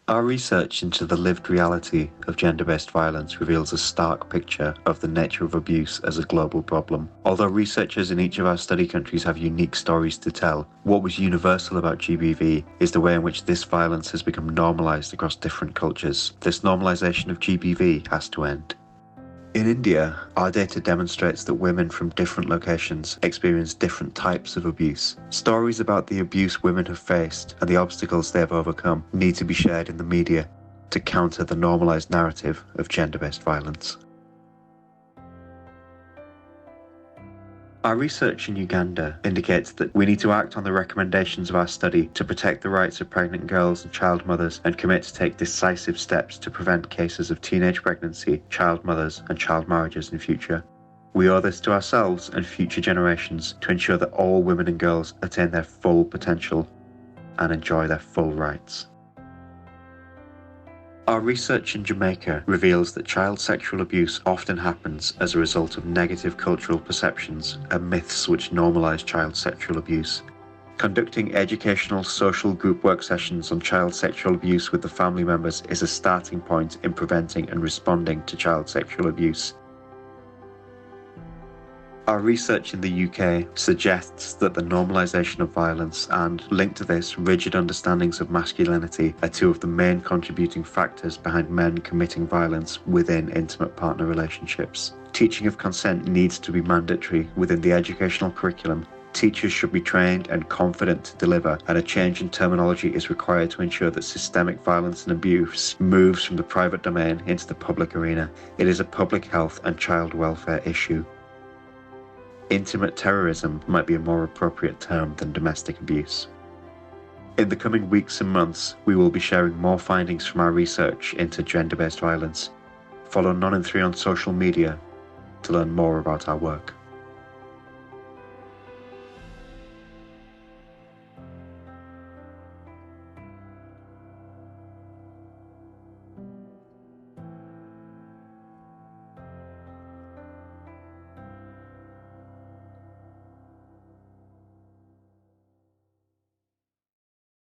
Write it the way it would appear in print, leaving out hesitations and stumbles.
Our research into the lived reality of gender-based violence reveals a stark picture of the nature of abuse as a global problem. Although researchers in each of our study countries have unique stories to tell, what was universal about GBV is the way in which this violence has become normalised across different cultures. This normalisation of GBV has to end. In India, our data demonstrates that women from different locations experience different types of abuse. Stories about the abuse women have faced and the obstacles they have overcome need to be shared in the media to counter the normalised narrative of gender-based violence. Our research in Uganda indicates that we need to act on the recommendations of our study to protect the rights of pregnant girls and child mothers and commit to take decisive steps to prevent cases of teenage pregnancy, child mothers and child marriages in future. We owe this to ourselves and future generations to ensure that all women and girls attain their full potential and enjoy their full rights. Our research in Jamaica reveals that child sexual abuse often happens as a result of negative cultural perceptions and myths which normalise child sexual abuse. Conducting educational social group work sessions on child sexual abuse with the family members is a starting point in preventing and responding to child sexual abuse. Our research in the UK suggests that the normalisation of violence and, linked to this, rigid understandings of masculinity are two of the main contributing factors behind men committing violence within intimate partner relationships. Teaching of consent needs to be mandatory within the educational curriculum. Teachers should be trained and confident to deliver, and a change in terminology is required to ensure that systemic violence and abuse moves from the private domain into the public arena. It is a public health and child welfare issue. Intimate terrorism might be a more appropriate term than domestic abuse. In the coming weeks and months, we will be sharing more findings from our research into gender-based violence. Follow None in 3 on social media to learn more about our work.